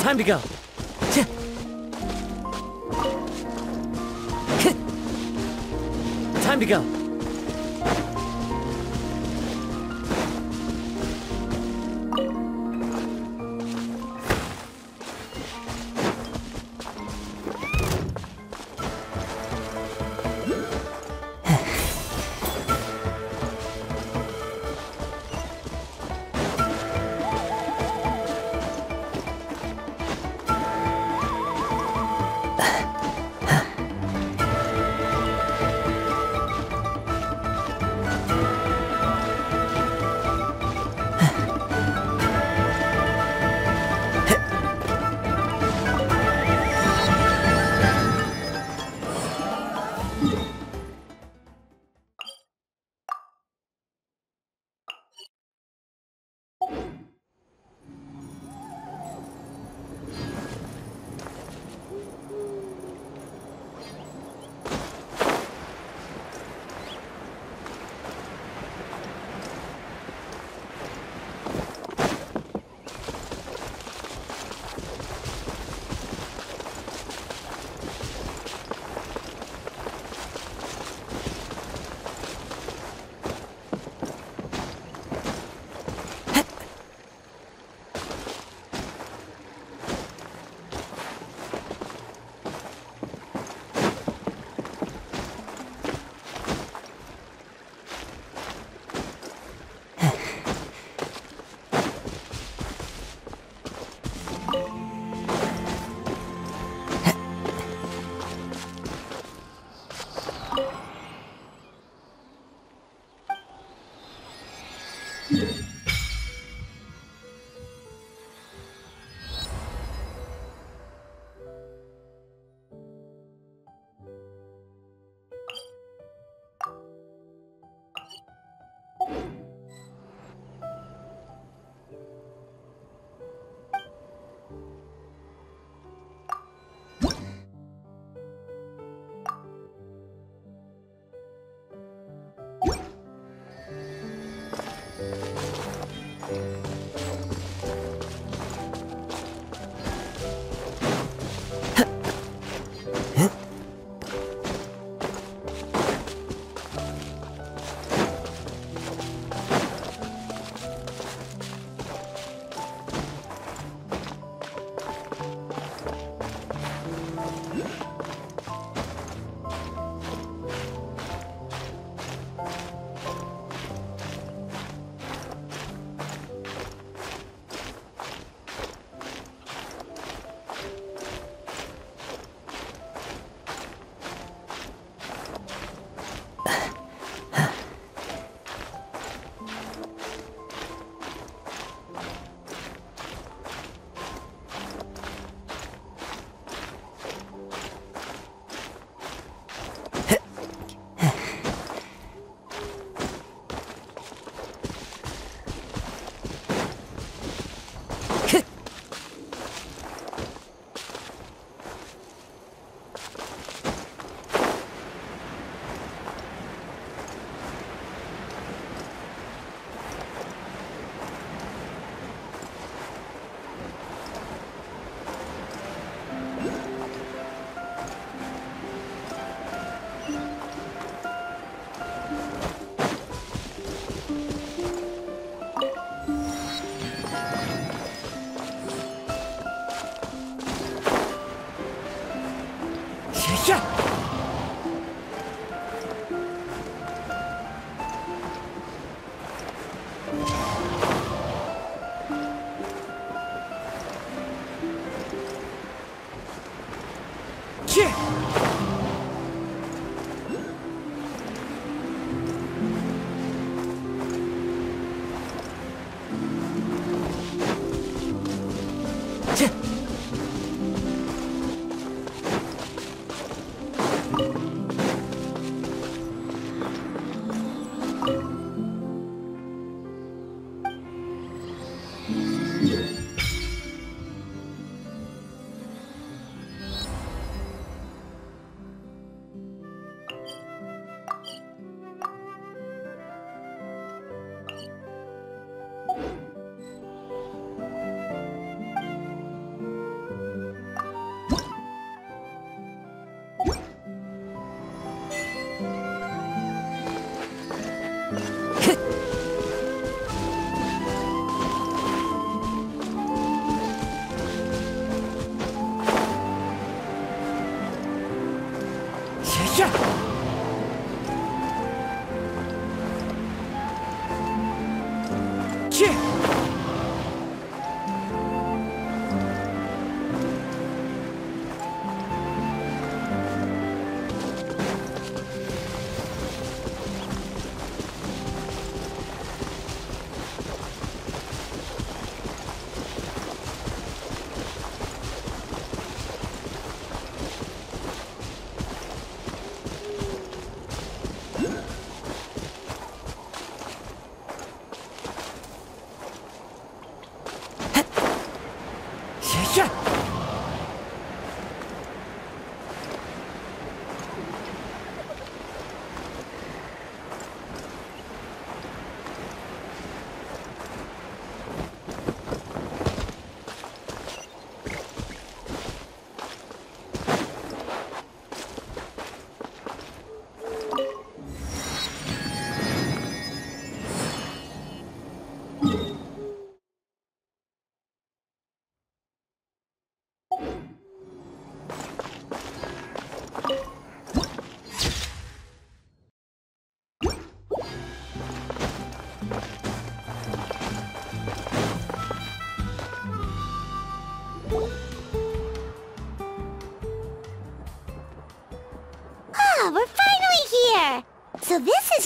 Time to go. Time to go.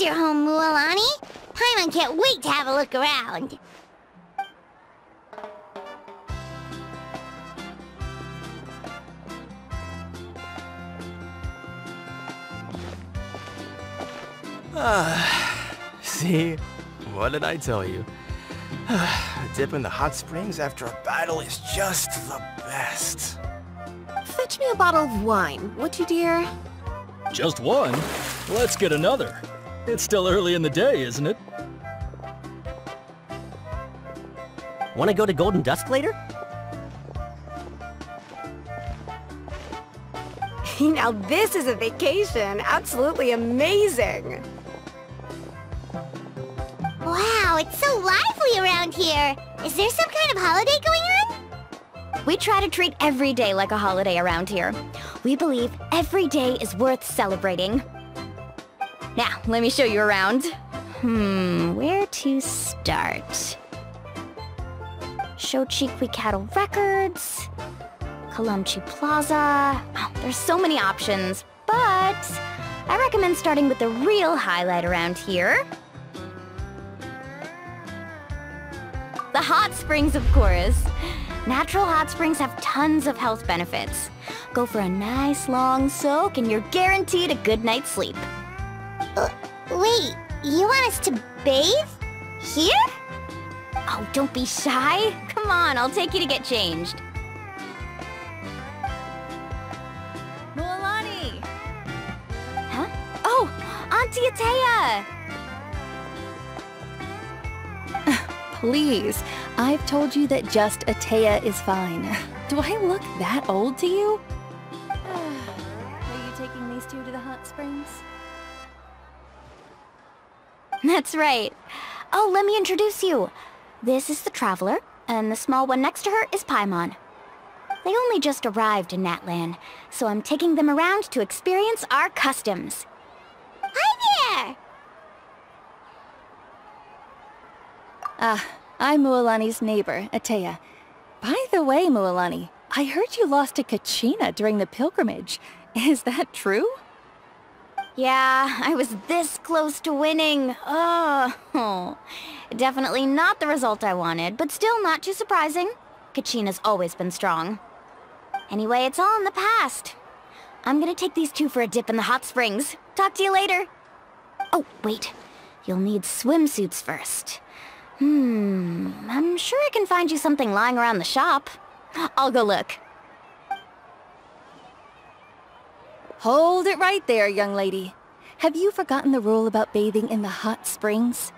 is your home, Mualani. Paimon can't wait to have a look around. See? What did I tell you? A dip in the hot springs after a battle is just the best. Fetch me a bottle of wine, would you, dear? Just one? Let's get another. It's still early in the day, isn't it? Wanna go to Golden Dusk later? Now this is a vacation. Absolutely amazing. Wow, it's so lively around here. Is there some kind of holiday going on? We try to treat every day like a holiday around here. We believe every day is worth celebrating. Now, let me show you around. Where to start? Shochiqui Cattle Records, Kalumchi Plaza. Oh, there's so many options, but I recommend starting with the real highlight around here. The hot springs, of course. Natural hot springs have tons of health benefits. Go for a nice long soak and you're guaranteed a good night's sleep. Wait, you want us to bathe? Here? Oh, don't be shy. Come on, I'll take you to get changed. Mualani! Huh? Oh, Auntie Atea! Please, I've told you that just Atea is fine. Do I look that old to you? Are you taking these two to the hot springs? That's right. Oh, let me introduce you. This is the Traveler, and the small one next to her is Paimon. They only just arrived in Natlan, so I'm taking them around to experience our customs. Hi there! I'm Mualani's neighbor, Atea. By the way, Mualani, I heard you lost to Kachina during the pilgrimage. Is that true? Yeah, I was this close to winning. Oh, definitely not the result I wanted, but still not too surprising. Kachina's always been strong. Anyway, it's all in the past. I'm gonna take these two for a dip in the hot springs. Talk to you later. Oh, wait. You'll need swimsuits first. I'm sure I can find you something lying around the shop. I'll go look. Hold it right there, young lady. Have you forgotten the rule about bathing in the hot springs?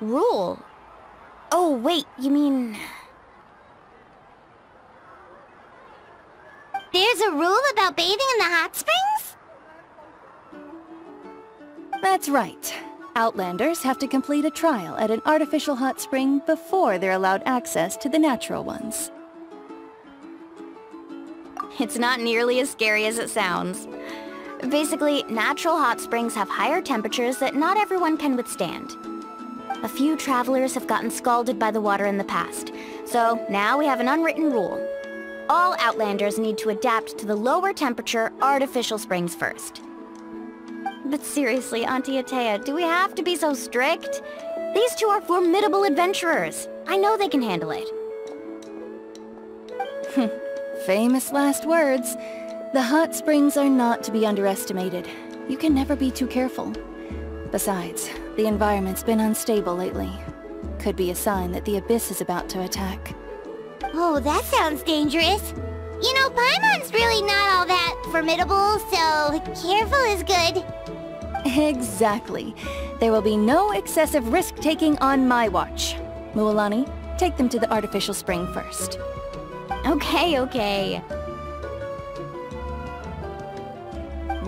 Rule? Oh, wait, you mean... There's a rule about bathing in the hot springs? That's right. Outlanders have to complete a trial at an artificial hot spring before they're allowed access to the natural ones. It's not nearly as scary as it sounds. Basically, natural hot springs have higher temperatures that not everyone can withstand. A few travelers have gotten scalded by the water in the past, so now we have an unwritten rule. All Outlanders need to adapt to the lower temperature artificial springs first. But seriously, Auntie Atea, do we have to be so strict? These two are formidable adventurers. I know they can handle it. Famous last words. The hot springs are not to be underestimated. You can never be too careful. Besides, the environment's been unstable lately. Could be a sign that the abyss is about to attack. Oh, that sounds dangerous. You know, Paimon's really not all that formidable, so careful is good. Exactly. There will be no excessive risk-taking on my watch. Mualani, take them to the artificial spring first. Okay.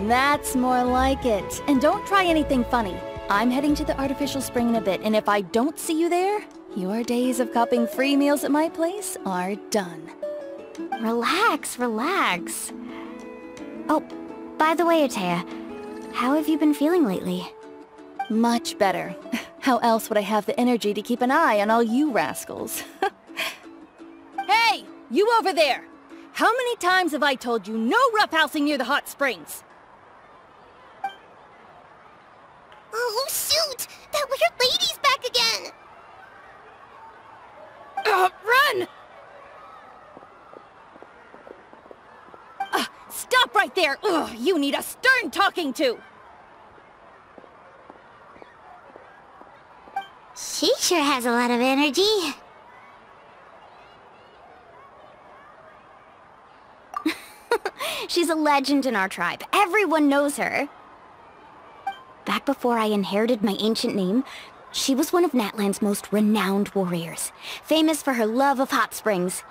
That's more like it. And don't try anything funny. I'm heading to the artificial spring in a bit, and if I don't see you there, your days of copping free meals at my place are done. Relax. Oh, by the way, Atea, how have you been feeling lately? Much better. How else would I have the energy to keep an eye on all you rascals? Hey! You over there! How many times have I told you no roughhousing near the hot springs? Oh, shoot! That weird lady's back again! Run! Stop right there! Ugh, you need a stern talking to! She sure has a lot of energy. She's a legend in our tribe. Everyone knows her. Back before I inherited my ancient name, she was one of Natlan's most renowned warriors, famous for her love of hot springs.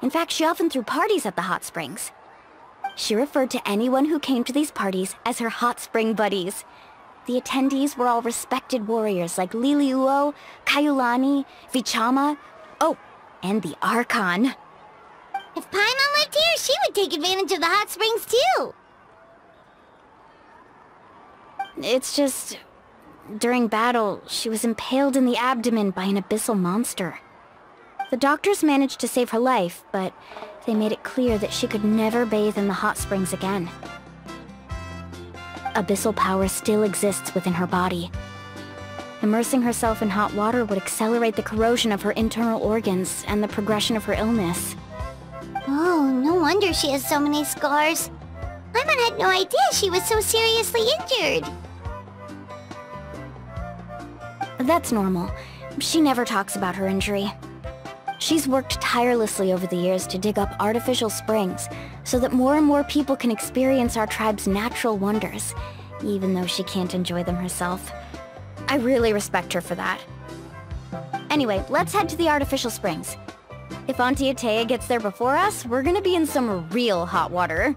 In fact, she often threw parties at the hot springs. She referred to anyone who came to these parties as her hot spring buddies. The attendees were all respected warriors like Liliuo, Kaiulani, Vichama, oh, and the Archon. If Paimon lived here, she would take advantage of the hot springs too. It's just... during battle, she was impaled in the abdomen by an abyssal monster. The doctors managed to save her life, but they made it clear that she could never bathe in the hot springs again. Abyssal power still exists within her body. Immersing herself in hot water would accelerate the corrosion of her internal organs and the progression of her illness. Oh, no wonder she has so many scars. Paimon had no idea she was so seriously injured. That's normal. She never talks about her injury. She's worked tirelessly over the years to dig up artificial springs so that more and more people can experience our tribe's natural wonders, even though she can't enjoy them herself. I really respect her for that. Anyway, let's head to the artificial springs. If Auntie Atea gets there before us, we're gonna be in some real hot water.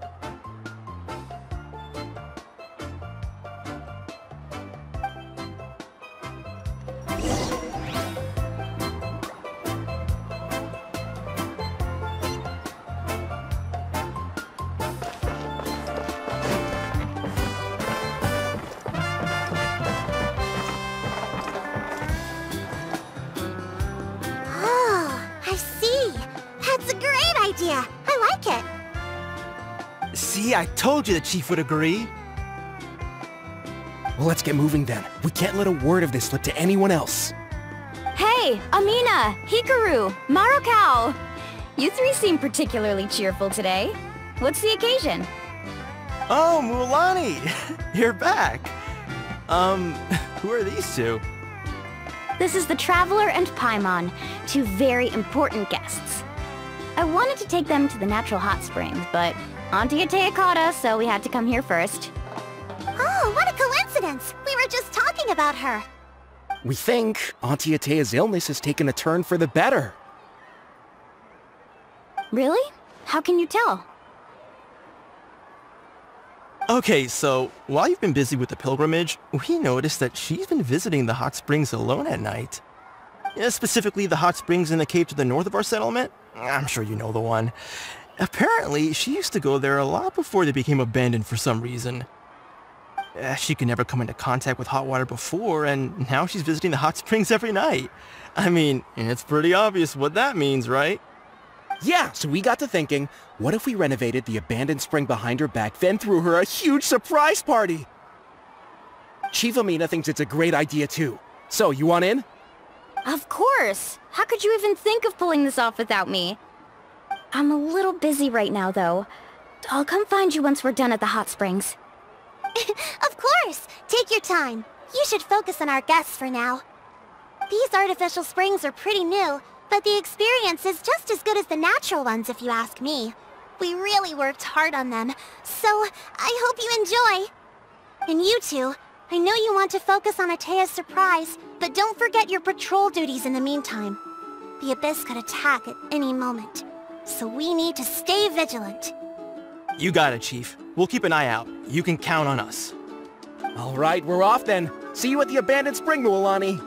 I like it. See, I told you the chief would agree. Well, let's get moving then. We can't let a word of this slip to anyone else. Hey, Amina, Hikaru, Marukao! You three seem particularly cheerful today. What's the occasion? Oh, Mualani! You're back! Who are these two? This is the Traveler and Paimon, two very important guests. I wanted to take them to the natural hot springs, but Auntie Atea caught us, so we had to come here first. Oh, what a coincidence! We were just talking about her. We think Auntie Atea's illness has taken a turn for the better. Really? How can you tell? Okay, so while you've been busy with the pilgrimage, we noticed that she's been visiting the hot springs alone at night. Yeah, specifically the hot springs in the cave to the north of our settlement. I'm sure you know the one. Apparently, she used to go there a lot before they became abandoned for some reason. She could never come into contact with hot water before, and now she's visiting the hot springs every night. I mean, it's pretty obvious what that means, right? Yeah, so we got to thinking, what if we renovated the abandoned spring behind her back, then threw her a huge surprise party? Chief Amina thinks it's a great idea too. So, you want in? Of course! How could you even think of pulling this off without me? I'm a little busy right now, though. I'll come find you once we're done at the hot springs. Of course! Take your time. You should focus on our guests for now. These artificial springs are pretty new, but the experience is just as good as the natural ones if you ask me. We really worked hard on them, so I hope you enjoy. And you two, I know you want to focus on Atea's surprise, but don't forget your patrol duties in the meantime. The Abyss could attack at any moment, so we need to stay vigilant. You got it, Chief. We'll keep an eye out. You can count on us. All right, we're off then. See you at the abandoned spring, Mualani.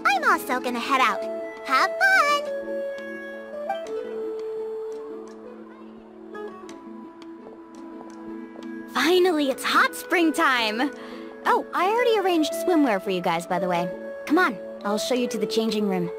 I'm also gonna head out. Have fun! Finally, it's hot spring time! Oh, I already arranged swimwear for you guys, by the way. Come on, I'll show you to the changing room.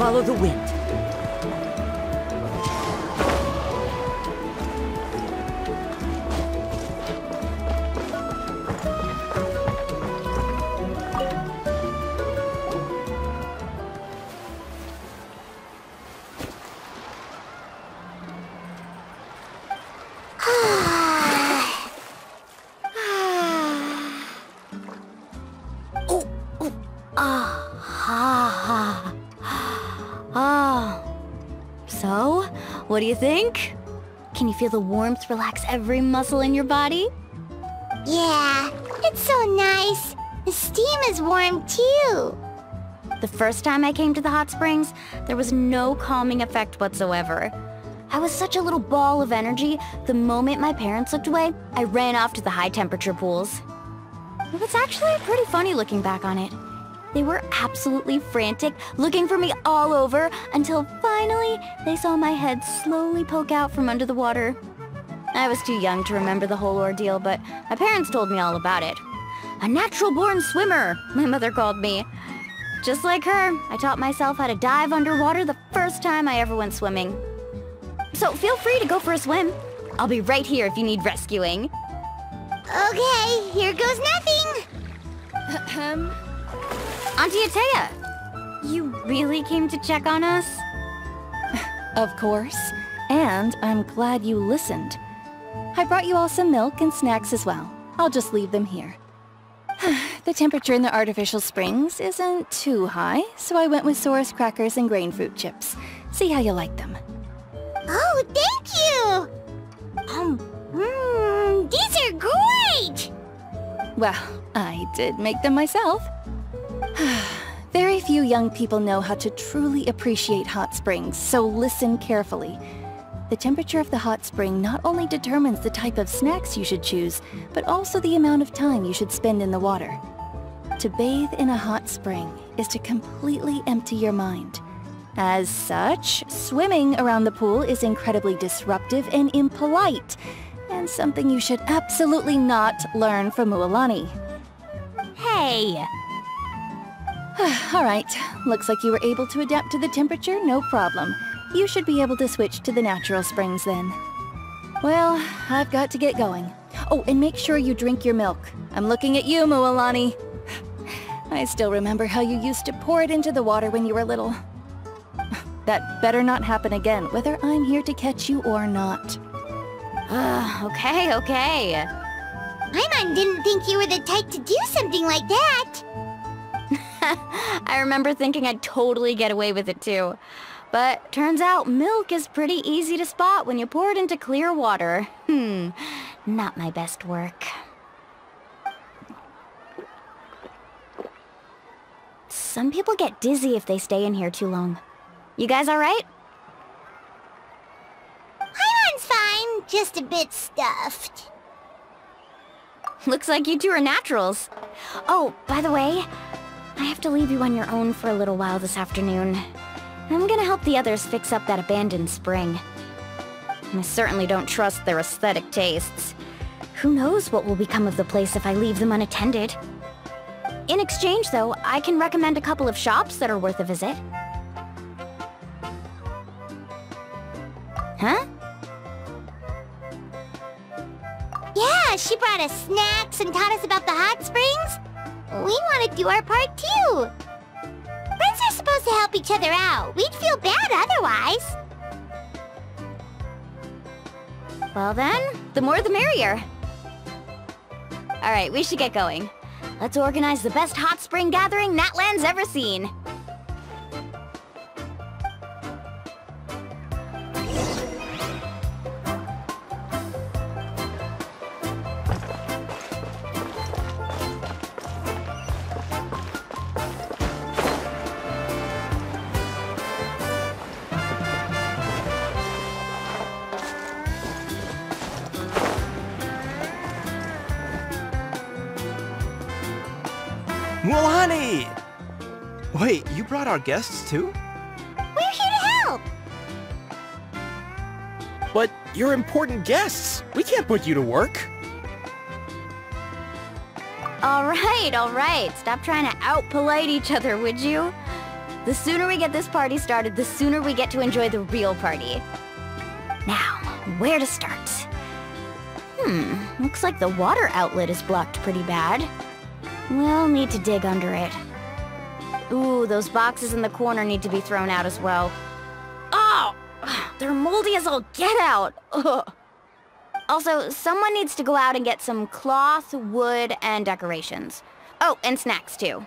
follow the wind. So, what do you think? Can you feel the warmth relax every muscle in your body? Yeah, it's so nice. The steam is warm too. The first time I came to the hot springs, there was no calming effect whatsoever. I was such a little ball of energy, the moment my parents looked away, I ran off to the high-temperature pools. It was actually pretty funny looking back on it. They were absolutely frantic, looking for me all over, until finally they saw my head slowly poke out from under the water. I was too young to remember the whole ordeal, but my parents told me all about it. A natural-born swimmer, my mother called me. Just like her, I taught myself how to dive underwater the first time I ever went swimming. So feel free to go for a swim. I'll be right here if you need rescuing. Okay, here goes nothing. Auntie Atea, you really came to check on us? Of course. And I'm glad you listened. I brought you all some milk and snacks as well. I'll just leave them here. The temperature in the artificial springs isn't too high, so I went with Saurus crackers and grain fruit chips. See how you like them. Oh, thank you! These are great! Well, I did make them myself. Very few young people know how to truly appreciate hot springs, so listen carefully. The temperature of the hot spring not only determines the type of snacks you should choose, but also the amount of time you should spend in the water. To bathe in a hot spring is to completely empty your mind. As such, swimming around the pool is incredibly disruptive and impolite, and something you should absolutely not learn from Mualani. Hey! Alright, looks like you were able to adapt to the temperature, no problem. You should be able to switch to the natural springs then. Well, I've got to get going. Oh, and make sure you drink your milk. I'm looking at you, Mualani. I still remember how you used to pour it into the water when you were little. That better not happen again, whether I'm here to catch you or not. Okay. Paimon didn't think you were the type to do something like that. I remember thinking I'd totally get away with it too. But turns out milk is pretty easy to spot when you pour it into clear water. Not my best work. Some people get dizzy if they stay in here too long. You guys alright? Paimon's fine, just a bit stuffed. Looks like you two are naturals. Oh, by the way, I have to leave you on your own for a little while this afternoon. I'm gonna help the others fix up that abandoned spring. I certainly don't trust their aesthetic tastes. Who knows what will become of the place if I leave them unattended. In exchange, though, I can recommend a couple of shops that are worth a visit. Huh? Yeah, she brought us snacks and taught us about the hot springs. We want to do our part too. Friends are supposed to help each other out. We'd feel bad otherwise. Well then, the more the merrier. Alright, we should get going. Let's organize the best hot spring gathering Natland's ever seen. Mualani! Wait, you brought our guests too? We're here to help. But you're important guests. We can't put you to work. Alright. Stop trying to out-polite each other, would you? The sooner we get this party started, the sooner we get to enjoy the real party. Now, where to start? Looks like the water outlet is blocked pretty bad. We'll need to dig under it. Ooh, those boxes in the corner need to be thrown out as well. Oh! They're moldy as all get out! Ugh. Also, someone needs to go out and get some cloth, wood, and decorations. Oh, and snacks too.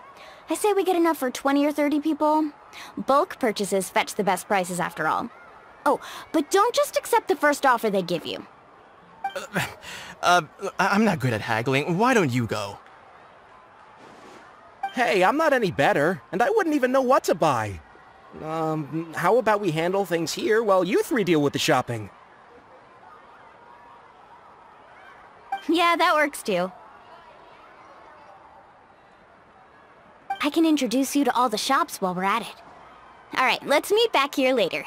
I say we get enough for 20 or 30 people. Bulk purchases fetch the best prices after all. Oh, but don't just accept the first offer they give you. I'm not good at haggling. Why don't you go? Hey, I'm not any better, and I wouldn't even know what to buy. How about we handle things here while you three deal with the shopping? Yeah, that works too. I can introduce you to all the shops while we're at it. Alright, let's meet back here later.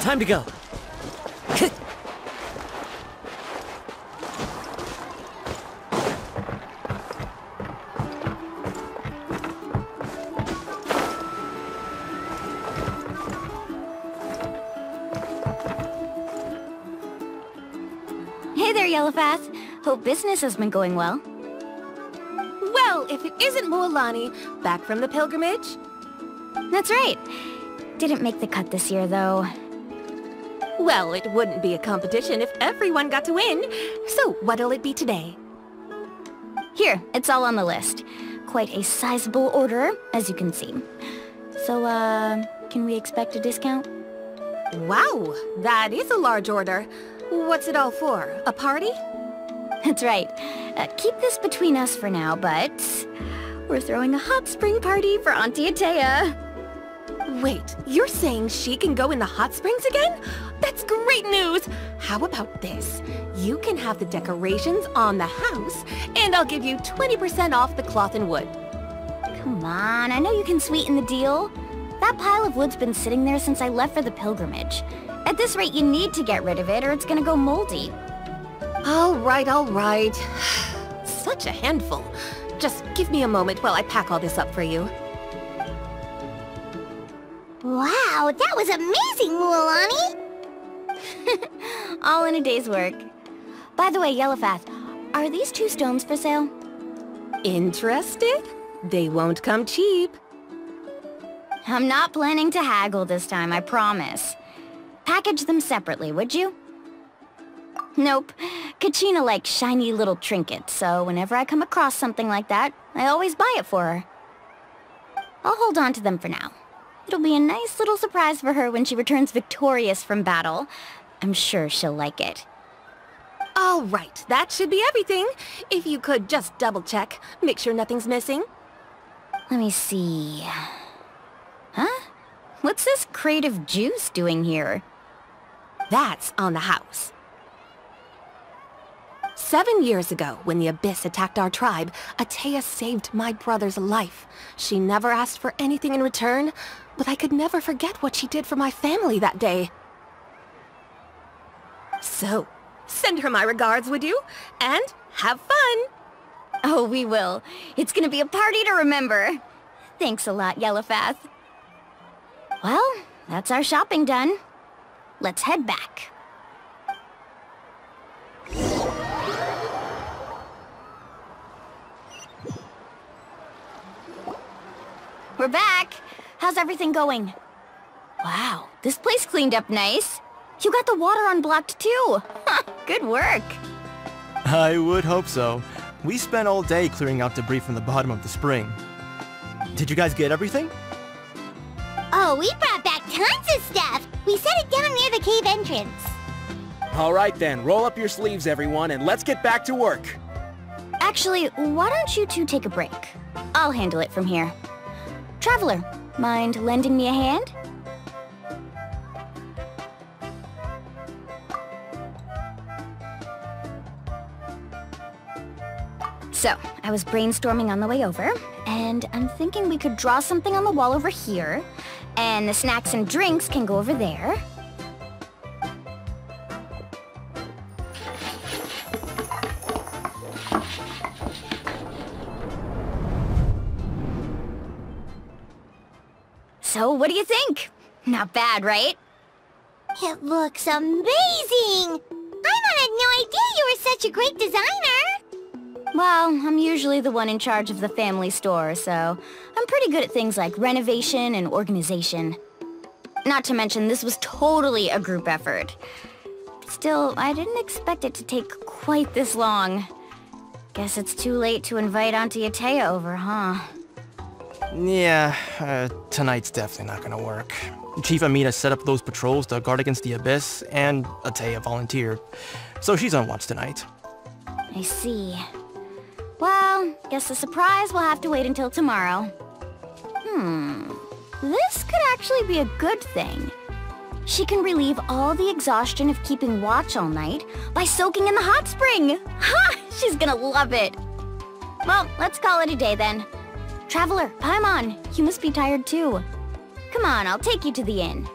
Time to go. Hey there, Yellowfath. Hope business has been going well. Well, if it isn't Mualani, back from the pilgrimage? That's right. Didn't make the cut this year, though. Well, it wouldn't be a competition if everyone got to win. So, what'll it be today? Here, it's all on the list. Quite a sizable order, as you can see. So, can we expect a discount? Wow, that is a large order. What's it all for? A party? That's right. Keep this between us for now, but we're throwing a hot spring party for Auntie Atea. Wait, you're saying she can go in the hot springs again? That's great news! How about this? You can have the decorations on the house, and I'll give you 20% off the cloth and wood. Come on, I know you can sweeten the deal. That pile of wood's been sitting there since I left for the pilgrimage. At this rate, you need to get rid of it or it's gonna go moldy. All right, all right. Such a handful. Just give me a moment while I pack all this up for you. Wow, that was amazing, Mualani! All in a day's work. By the way, Yellowfath, are these 2 stones for sale? Interested? They won't come cheap. I'm not planning to haggle this time, I promise. Package them separately, would you? Nope. Kachina likes shiny little trinkets, so whenever I come across something like that, I always buy it for her. I'll hold on to them for now. It'll be a nice little surprise for her when she returns victorious from battle. I'm sure she'll like it. All right, that should be everything. If you could just double-check, make sure nothing's missing. Let me see... Huh? What's this crate of juice doing here? That's on the house. 7 years ago, when the Abyss attacked our tribe, Atea saved my brother's life. She never asked for anything in return, but I could never forget what she did for my family that day. So, send her my regards, would you? And have fun! Oh, we will. It's gonna be a party to remember. Thanks a lot, Yellowfath. Well, that's our shopping done. Let's head back. We're back! How's everything going? Wow, this place cleaned up nice. You got the water unblocked too. Good work. I would hope so. We spent all day clearing out debris from the bottom of the spring. Did you guys get everything? Oh, we brought back tons of stuff! We set it down near the cave entrance. All right then, roll up your sleeves everyone and let's get back to work. Actually, why don't you two take a break? I'll handle it from here. Traveler, mind lending me a hand? So, I was brainstorming on the way over, and I'm thinking we could draw something on the wall over here, and the snacks and drinks can go over there. So, what do you think? Not bad, right? It looks amazing! I had no idea you were such a great designer! Well, I'm usually the one in charge of the family store, so I'm pretty good at things like renovation and organization. Not to mention, this was totally a group effort. Still, I didn't expect it to take quite this long. Guess it's too late to invite Auntie Atea over, huh? Yeah, tonight's definitely not gonna work. Chief Amina set up those patrols to guard against the Abyss, and Atea volunteered. So she's on watch tonight. I see. Well, guess the surprise will have to wait until tomorrow. This could actually be a good thing. She can relieve all the exhaustion of keeping watch all night by soaking in the hot spring! Ha! She's gonna love it! Well, let's call it a day then. Traveler, Paimon, you must be tired too. Come on, I'll take you to the inn.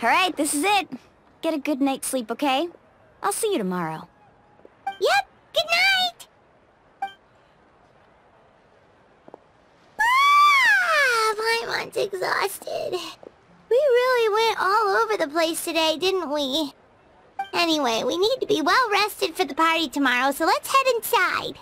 Alright, this is it. Get a good night's sleep, okay? I'll see you tomorrow. Yep, good night! Paimon's exhausted. We really went all over the place today, didn't we? Anyway, we need to be well rested for the party tomorrow, so let's head inside.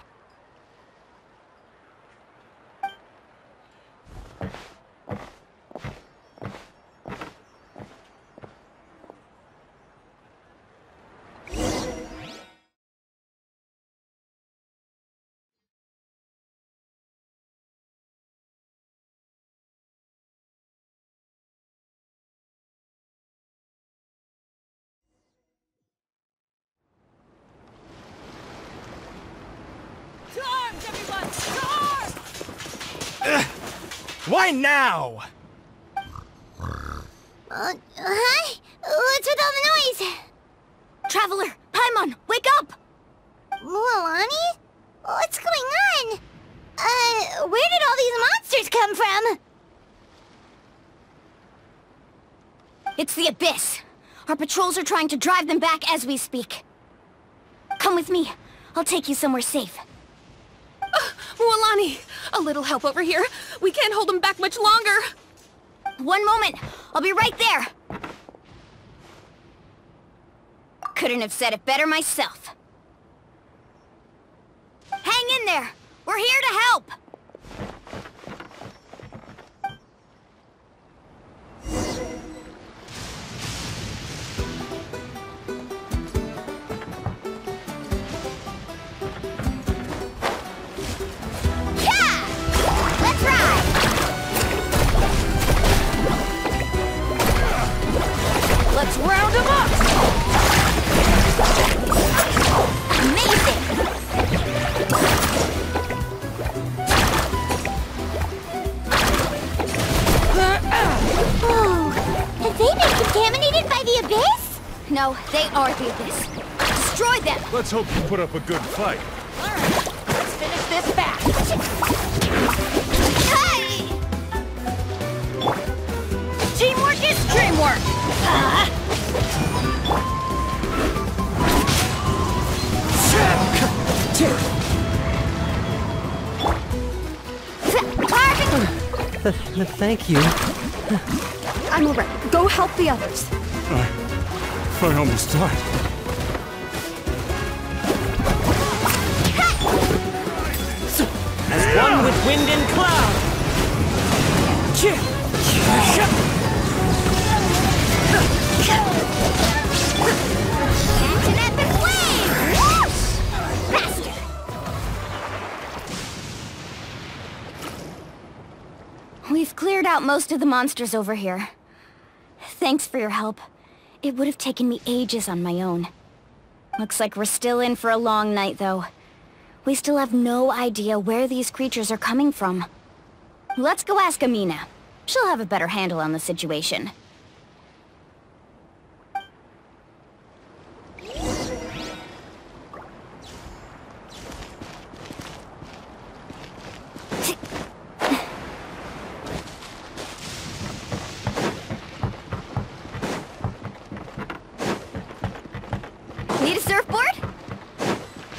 Why now? Huh? What's with all the noise? Traveler, Paimon, wake up! Mualani? What's going on? Where did all these monsters come from? It's the Abyss. Our patrols are trying to drive them back as we speak. Come with me. I'll take you somewhere safe. Mualani, a little help over here. We can't hold them back much longer. One moment. I'll be right there. Couldn't have said it better myself. Hang in there. We're here to help. Let's round them up! Amazing! Oh, have they been contaminated by the Abyss? No, they are the Abyss. Destroy them! Let's hope you put up a good fight. Alright, let's finish this fast! Hey! Teamwork is dreamwork! Thank you. I'm alright. Go help the others. I almost died. As one with wind and cloud! Catch an epic wave! Whoosh! Faster! We've cleared out most of the monsters over here. Thanks for your help. It would have taken me ages on my own. Looks like we're still in for a long night, though. We still have no idea where these creatures are coming from. Let's go ask Amina. She'll have a better handle on the situation. Need a surfboard?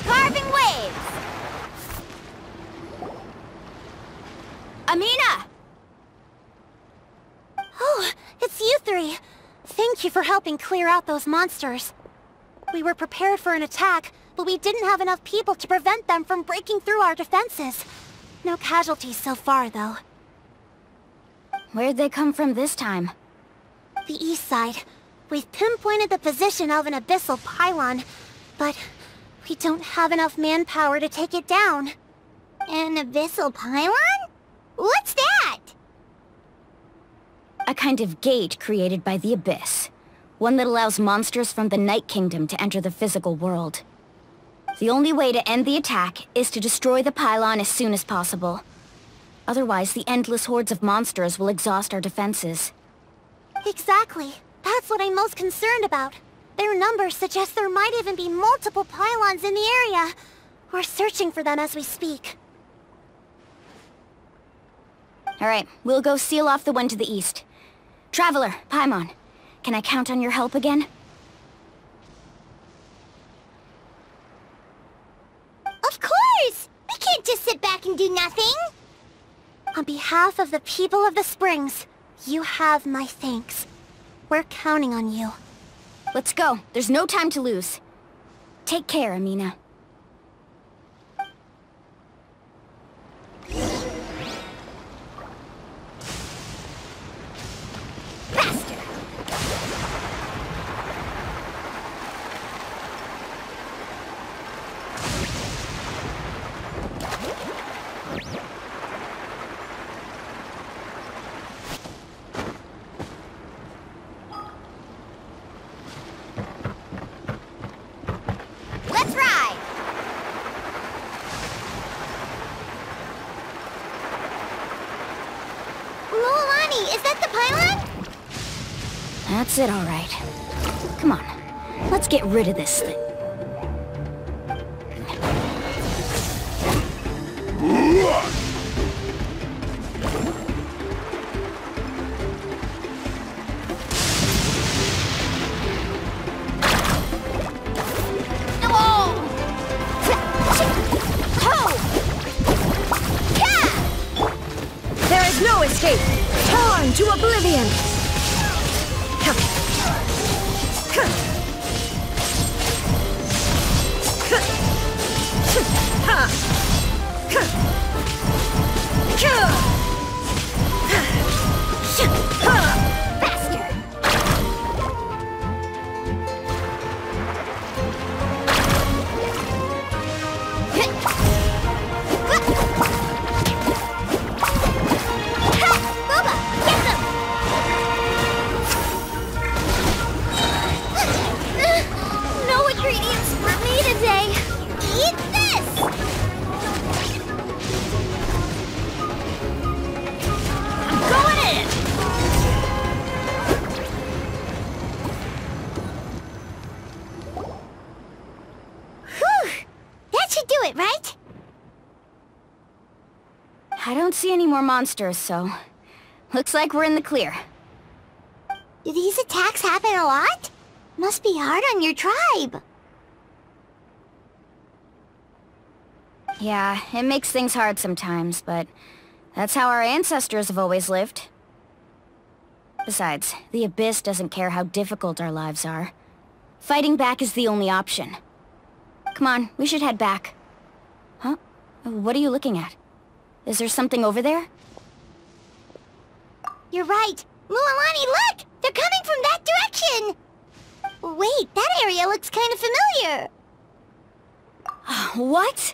Carving waves! Amina! Oh, it's you three. Thank you for helping clear out those monsters. We were prepared for an attack, but we didn't have enough people to prevent them from breaking through our defenses. No casualties so far, though. Where'd they come from this time? The east side. We've pinpointed the position of an abyssal pylon, but we don't have enough manpower to take it down. An abyssal pylon? What's that? A kind of gate created by the Abyss. One that allows monsters from the Night Kingdom to enter the physical world. The only way to end the attack is to destroy the pylon as soon as possible. Otherwise, the endless hordes of monsters will exhaust our defenses. Exactly. That's what I'm most concerned about. Their numbers suggest there might even be multiple pylons in the area. We're searching for them as we speak. Alright, we'll go seal off the one to the east. Traveler, Paimon, can I count on your help again? Of course! We can't just sit back and do nothing! On behalf of the people of the Springs, you have my thanks. We're counting on you. Let's go. There's no time to lose. Take care, Amina. Faster! Let's ride! Lolani, is that the pylon? That's it, all right. Come on, let's get rid of this thing. There is no escape! Torn to oblivion! No ingredients for me today. Eat this! I'm going in! Whew! That should do it, right? I don't see any more monsters, so... Looks like we're in the clear. Do these attacks happen a lot? Must be hard on your tribe. Yeah, it makes things hard sometimes, but... That's how our ancestors have always lived. Besides, the Abyss doesn't care how difficult our lives are. Fighting back is the only option. Come on, we should head back. Huh? What are you looking at? Is there something over there? You're right. Mualani, look! They're coming from that direction! Wait, that area looks kind of familiar. What?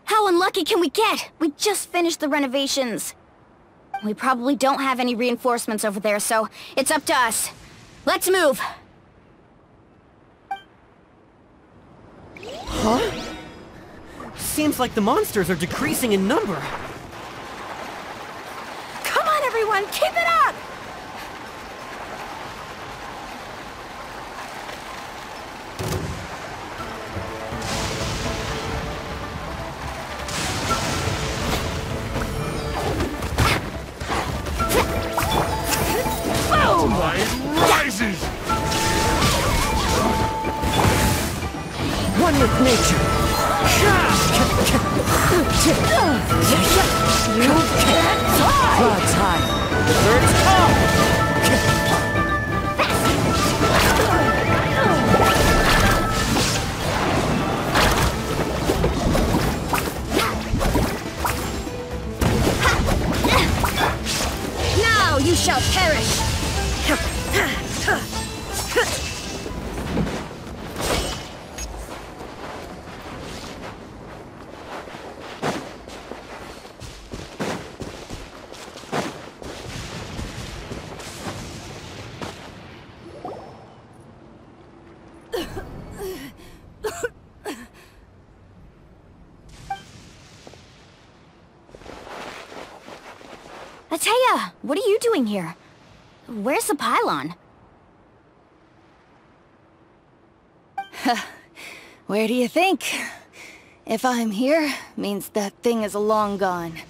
How unlucky can we get? We just finished the renovations. We probably don't have any reinforcements over there, so it's up to us. Let's move! Huh? Seems like the monsters are decreasing in number. Come on, everyone, keep it up! Rises! One with nature. You can't die! Clouds high. Birds come! Now you shall perish! Ateya, what are you doing here? Where's the pylon? Where do you think? If I'm here, means that thing is long gone.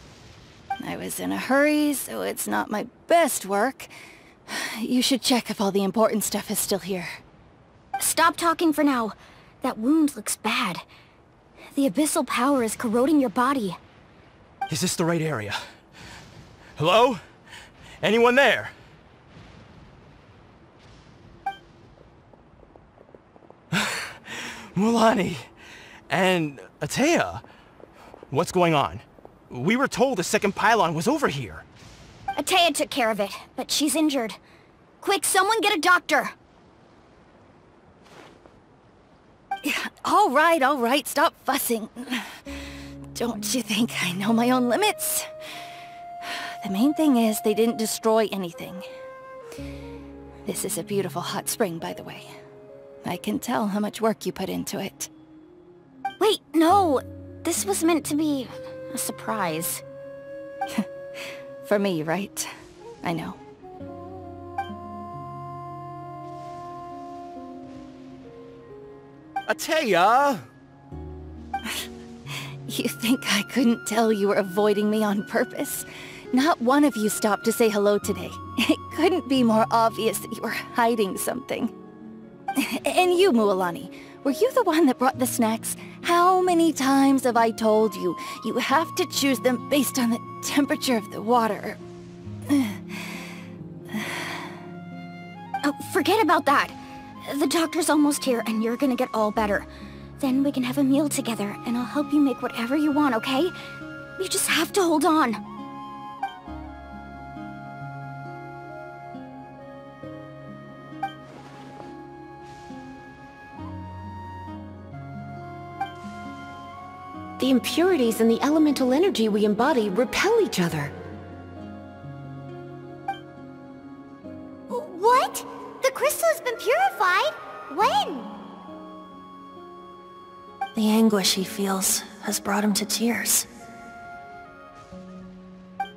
I was in a hurry, so it's not my best work. You should check if all the important stuff is still here. Stop talking for now. That wound looks bad. The abyssal power is corroding your body. Is this the right area? Hello? Anyone there? Mualani and Ateya, what's going on? We were told the second pylon was over here. Ateya took care of it, but she's injured. Quick, someone get a doctor! All right, stop fussing. Don't you think I know my own limits? The main thing is they didn't destroy anything. This is a beautiful hot spring, by the way. I can tell how much work you put into it. Wait, no! This was meant to be a surprise. For me, right? I know. Ateya! You think I couldn't tell you were avoiding me on purpose? Not one of you stopped to say hello today. It couldn't be more obvious that you were hiding something. And you, Mualani, were you the one that brought the snacks? How many times have I told you, you have to choose them based on the temperature of the water? Oh, forget about that! The doctor's almost here, and you're gonna get all better. Then we can have a meal together, and I'll help you make whatever you want, okay? You just have to hold on. The impurities and the elemental energy we embody repel each other. What? The crystal has been purified? When? The anguish he feels has brought him to tears.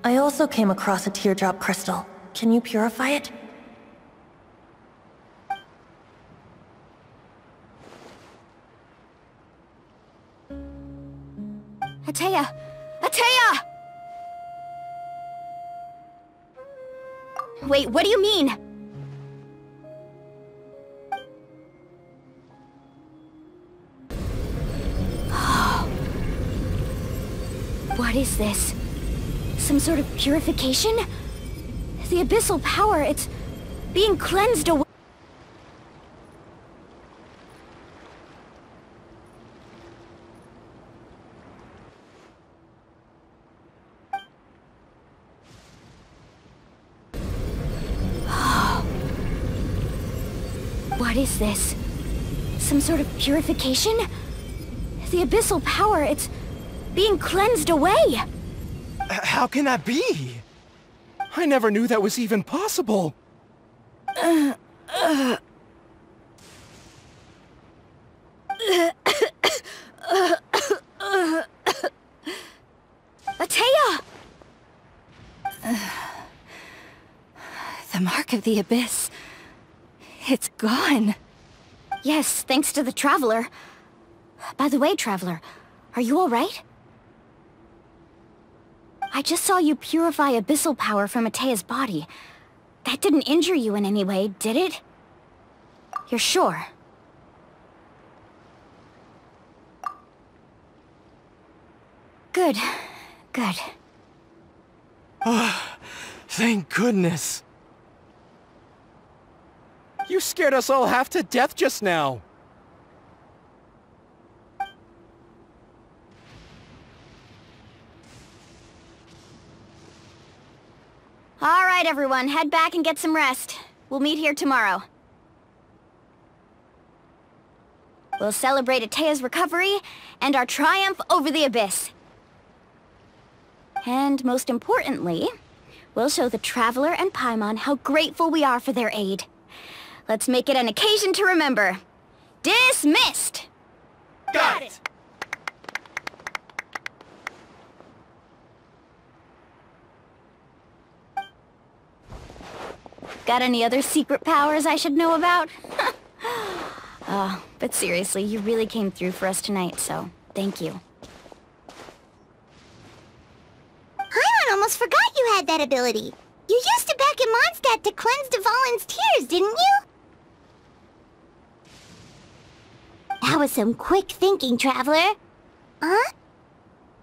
I also came across a teardrop crystal. Can you purify it? Ateya! Ateya! Wait, what do you mean? What is this? Some sort of purification? The abyssal power, it's being cleansed away. What is this? Some sort of purification? The abyssal power, it's being cleansed away! How can that be? I never knew that was even possible. Atea! The mark of the abyss. It's gone. Yes, thanks to the Traveler. By the way, Traveler, are you alright? I just saw you purify abyssal power from Atea's body. That didn't injure you in any way, did it? You're sure? Good. Good. Thank goodness. You scared us all half to death just now. All right, everyone, head back and get some rest. We'll meet here tomorrow. We'll celebrate Atea's recovery and our triumph over the Abyss. And most importantly, we'll show the Traveler and Paimon how grateful we are for their aid. Let's make it an occasion to remember. Dismissed! Got it! Got any other secret powers I should know about? But seriously, you really came through for us tonight, so thank you. Paimon almost forgot you had that ability. You used it back in Mondstadt to cleanse Dvalin's tears, didn't you? That was some quick thinking, Traveler. Huh?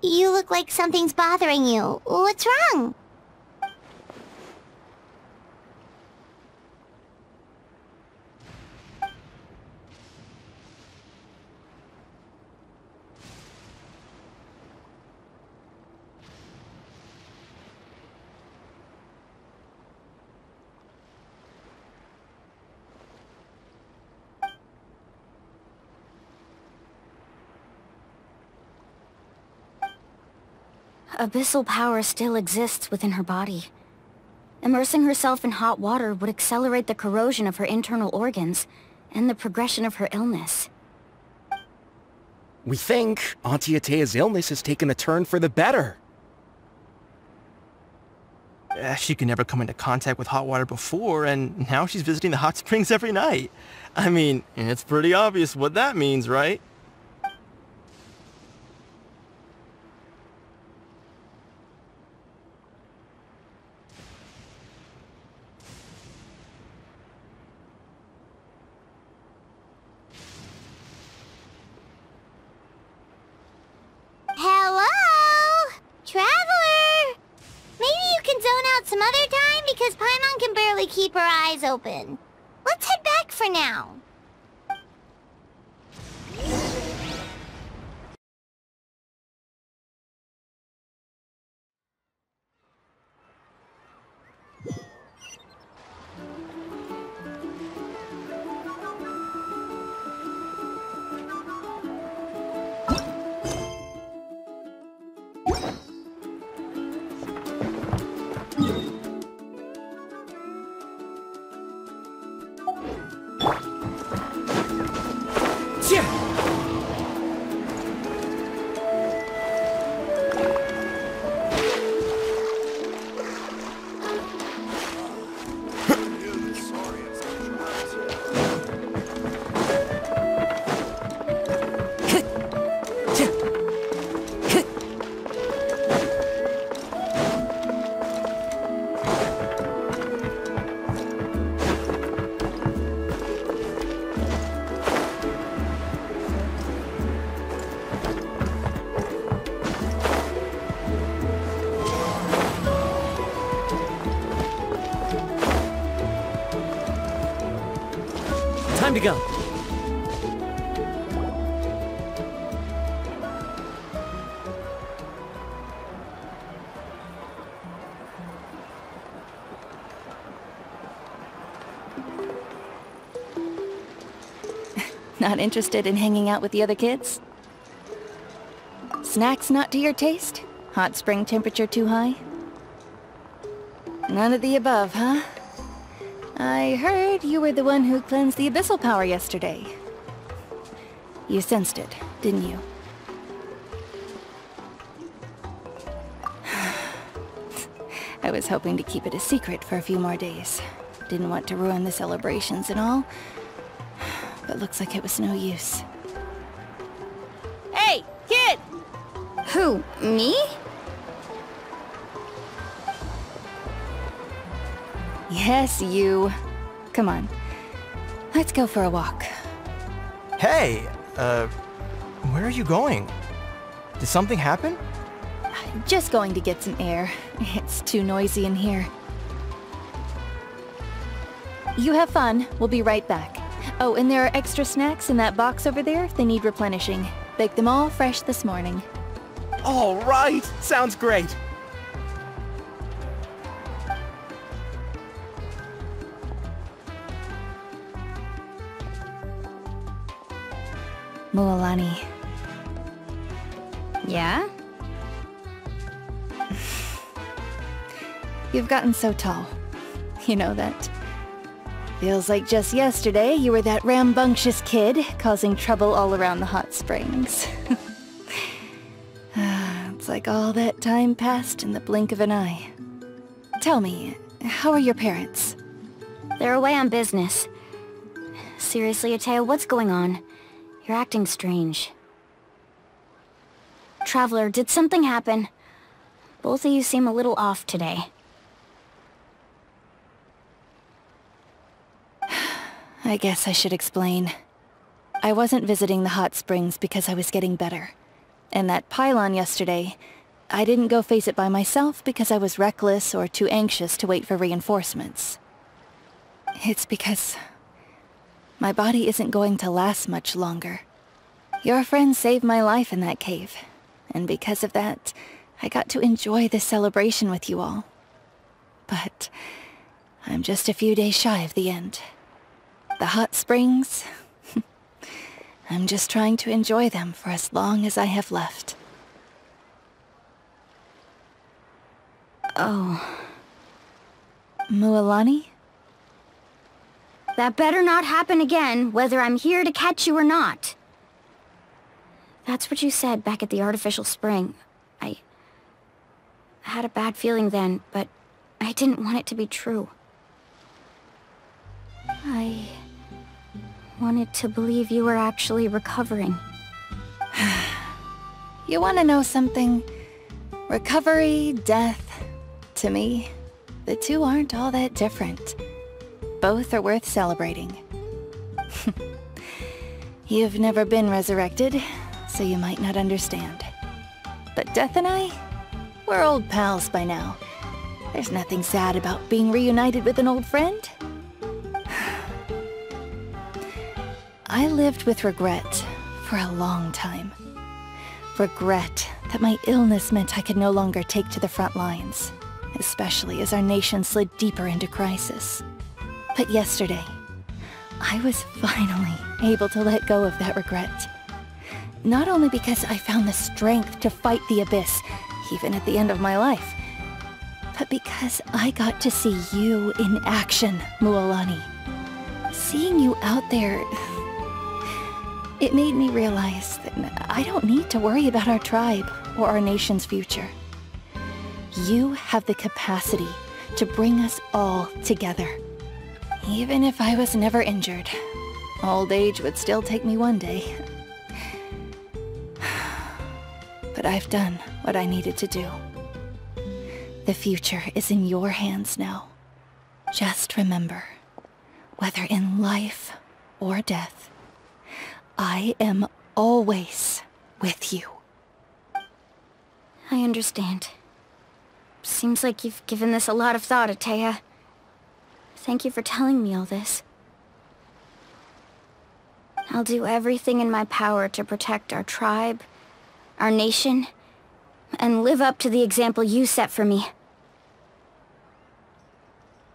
You look like something's bothering you. What's wrong? Abyssal power still exists within her body. Immersing herself in hot water would accelerate the corrosion of her internal organs and the progression of her illness. We think Auntie Atea's illness has taken a turn for the better. She could never come into contact with hot water before, and now she's visiting the hot springs every night. I mean, it's pretty obvious what that means, right? Hello? Traveler? Maybe you can zone out some other time because Paimon can barely keep her eyes open. Let's head back for now. Time to go. Not interested in hanging out with the other kids? Snacks not to your taste? Hot spring temperature too high? None of the above, huh? I heard you were the one who cleansed the abyssal power yesterday. You sensed it, didn't you? I was hoping to keep it a secret for a few more days. Didn't want to ruin the celebrations and all. But looks like it was no use. Hey, kid! Who, me? Yes, you. Come on. Let's go for a walk. Hey, where are you going? Did something happen? Just going to get some air. It's too noisy in here. You have fun. We'll be right back. Oh, and there are extra snacks in that box over there if they need replenishing. Baked them all fresh this morning. All right! Sounds great! Mualani. Yeah? You've gotten so tall. You know that. Feels like just yesterday you were that rambunctious kid causing trouble all around the hot springs. It's like all that time passed in the blink of an eye. Tell me, how are your parents? They're away on business. Seriously, Atea, what's going on? You're acting strange. Traveler, did something happen? Both of you seem a little off today. I guess I should explain. I wasn't visiting the hot springs because I was getting better. And that pylon yesterday, I didn't go face it by myself because I was reckless or too anxious to wait for reinforcements. It's because my body isn't going to last much longer. Your friend saved my life in that cave, and because of that, I got to enjoy this celebration with you all. But I'm just a few days shy of the end. The hot springs, I'm just trying to enjoy them for as long as I have left. Oh. Mualani? That better not happen again, whether I'm here to catch you or not. That's what you said back at the artificial spring. I had a bad feeling then, but I didn't want it to be true. I wanted to believe you were actually recovering. You want to know something? Recovery, death, to me, the two aren't all that different. Both are worth celebrating. You've never been resurrected, so you might not understand. But Death and I, we're old pals by now. There's nothing sad about being reunited with an old friend. I lived with regret for a long time. Regret that my illness meant I could no longer take to the front lines, especially as our nation slid deeper into crisis. But yesterday, I was finally able to let go of that regret. Not only because I found the strength to fight the abyss, even at the end of my life, but because I got to see you in action, Mualani. Seeing you out there, it made me realize that I don't need to worry about our tribe or our nation's future. You have the capacity to bring us all together. Even if I was never injured, old age would still take me one day. But I've done what I needed to do. The future is in your hands now. Just remember, whether in life or death, I am always with you. I understand. Seems like you've given this a lot of thought, Atea. Thank you for telling me all this. I'll do everything in my power to protect our tribe, our nation, and live up to the example you set for me.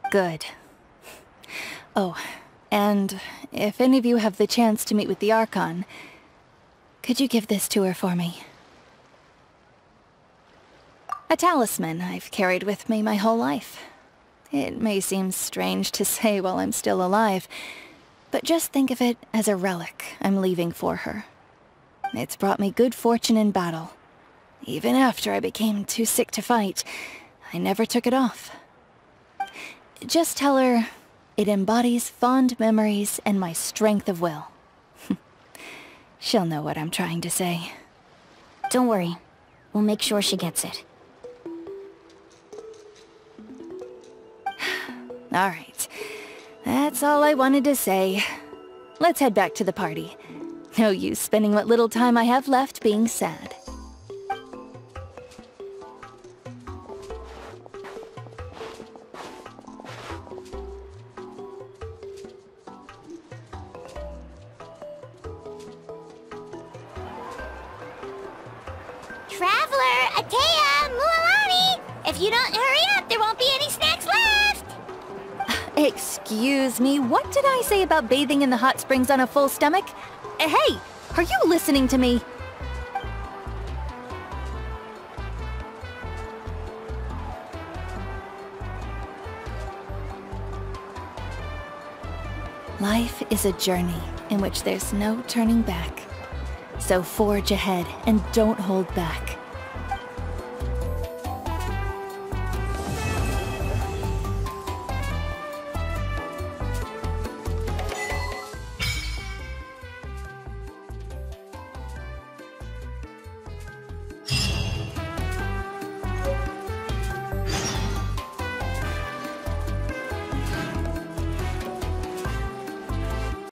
Good. Oh, and if any of you have the chance to meet with the Archon, could you give this to her for me? A talisman I've carried with me my whole life. It may seem strange to say while I'm still alive, but just think of it as a relic I'm leaving for her. It's brought me good fortune in battle. Even after I became too sick to fight, I never took it off. Just tell her it embodies fond memories and my strength of will. She'll know what I'm trying to say. Don't worry. We'll make sure she gets it. All right. That's all I wanted to say. Let's head back to the party. No use spending what little time I have left being sad. Traveler, Atea, Mualani! If you don't hurry up, there won't be any snacks left! Excuse me, what did I say about bathing in the hot springs on a full stomach? Hey, are you listening to me? Life is a journey in which there's no turning back. So forge ahead and don't hold back.